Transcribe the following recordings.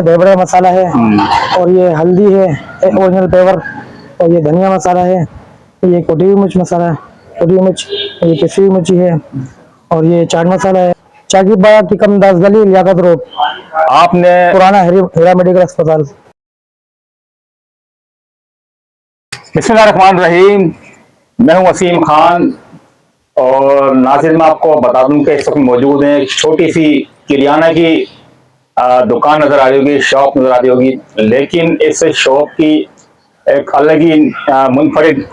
ढेबरा मसाला है और ये हल्दी है ओरिजिनल पेवर, और ये धनिया मसाला है, ये कोटी हुई मिर्च मसाला है, कोटी हुई मिर्च, ये पिसी हुई मिर्ची है, और ये चाट मसाला है। चाकी बाड़ा टिकम 10 गली लियाकत रोड, आपने पुराना हीरा मेडिकल अस्पताल। बिस्मिल्लाहिर्रहमानिर्रहीम। मैं हूं वसीम खान और नाज़रीन मैं आपको बता दूं कि इस वक्त मौजूद है एक छोटी सी किरियाना की दुकान नजर आ रही होगी, शॉप नजर आ रही होगी, लेकिन इस शॉप की एक अलग ही मुनफरिद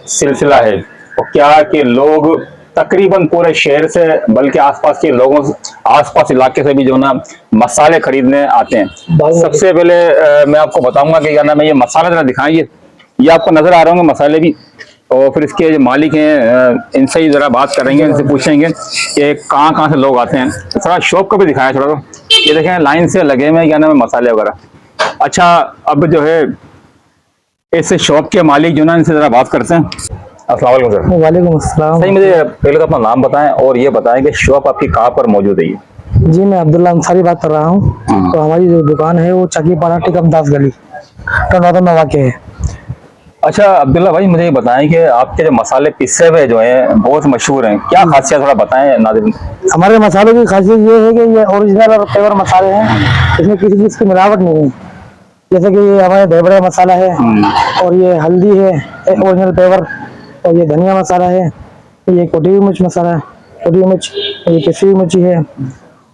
सिलसिला है। और क्या कि लोग तकरीबन पूरे शहर से बल्कि आसपास के लोगों आसपास इलाके से भी जो ना मसाले खरीदने आते हैं। सबसे पहले मैं आपको बताऊंगा कि क्या नाम है, ये मसाला जरा दिखाएं। ये आपको नजर आ रहे होंगे मसाले भी, और फिर इसके जो मालिक हैं इनसे ही जरा बात करेंगे, इनसे पूछेंगे कि कहाँ कहाँ से लोग आते हैं। तो थोड़ा शॉप का भी दिखाया थोड़ा। तो ये देखें लाइन से लगे हुए क्या नाम है मसाले वगैरह। अच्छा, अब जो है इस शॉप के मालिक जो ना इनसे जरा बात करते हैं। अस्सलाम वालेकुम सर। वालेकुम अस्सलाम। सही, मुझे पहले तो अपना नाम बताएं और ये बताएं कि शॉप आपकी कहाँ पर मौजूद है। जी मैं अब्दुल्ला अंसारी बात कर रहा हूँ। तो हमारी जो दुकान है वो चाकी बाड़ा टिकम 10 गली टनौदा में वाक़ है। अच्छा अब्दुल्ला भाई, मुझे ये बताएं कि आपके जो मसाले पिसे हुए जो हैं बहुत मशहूर हैं, क्या खासियत थोड़ा बताएं नाज़रीन। हमारे मसालों की खासियत ये है कि ये ओरिजिनल और पेवर मसाले हैं, इसमें किसी चीज़ की मिलावट नहीं है। जैसे कि ये हमारे ढेबरा मसाला है और ये हल्दी है ओरिजिनल पेवर, और ये धनिया मसाला है, ये कोटी हुई मिर्च मसाला है, कोटी हुई मिर्च, ये पिसी हुई मिर्ची है,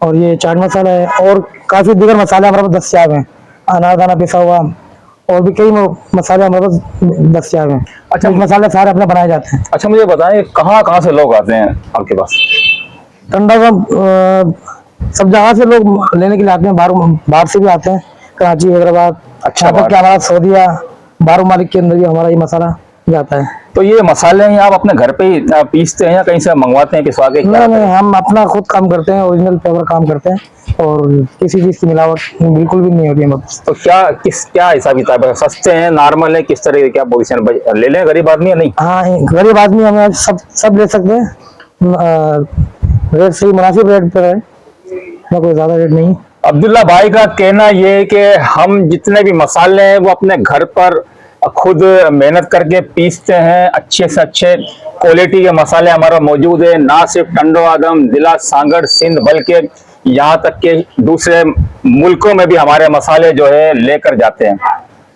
और ये चाट मसाला है, और काफ़ी दीगर मसाले हमारे पास दस्तियाब हैं। अनारदाना पिसा हुआ और भी कई मसाले हमारे पास दस्तियाब हैं। अच्छा, मसाले सारे अपने बनाए जाते हैं। अच्छा, मुझे बताएं कहाँ कहाँ से लोग आते हैं आपके पास। ठंडा का सब जगह से लोग लेने के लिए आते हैं, बाहर से भी आते हैं, कराची, हैदराबाद। अच्छा, हमारा सऊदीया बारू मालिक के अंदर भी हमारा ये मसाला जाता है। तो ये मसाले हैं आप अपने घर पे ही पीसते हैं या कहीं से मंगवाते हैं पिसवा के? नहीं, हम अपना खुद काम करते हैं, ओरिजिनल पेवर काम करते हैं, और किसी चीज की मिलावट बिल्कुल भी नहीं होती है। तो क्या हिसाब किताब है? सस्ते हैं, नॉर्मल है, किस तरह की क्या पोजीशन ले लें गरीब आदमी या नहीं? हाँ, गरीब आदमी हमें सब ले सकते हैं। रेट सही मुनासिब रेट पर है, कोई ज्यादा रेट नहीं। अब्दुल्ला भाई का कहना ये है कि हम जितने भी मसाले हैं वो अपने घर पर खुद मेहनत करके पीसते हैं। अच्छे से अच्छे क्वालिटी के मसाले हमारा मौजूद है, ना सिर्फ टंडो आदम, जिला सांगड़, सिंध, बल्कि यहाँ तक के दूसरे मुल्कों में भी हमारे मसाले जो है लेकर जाते हैं।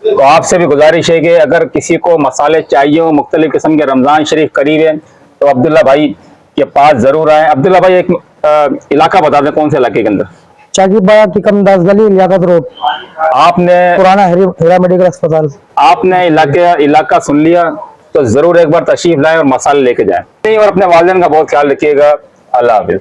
तो आपसे भी गुजारिश है कि अगर किसी को मसाले चाहिए हो, मुख्तलिफ किस्म के, रमजान शरीफ करीब है, तो अब्दुल्ला भाई के पास जरूर आए। अब्दुल्ला भाई एक इलाका बता दें, कौन से इलाके के अंदर? चाकी बाड़ा टिकम 10 गली लियाकत रोड, आपने पुराना हीरा मेडिकल अस्पताल। आपने इलाका सुन लिया, तो जरूर एक बार तशरीफ लाएं और मसाले लेके जाएं और अपने वालिदैन का बहुत ख्याल रखिएगा। अल्लाह हाफिज।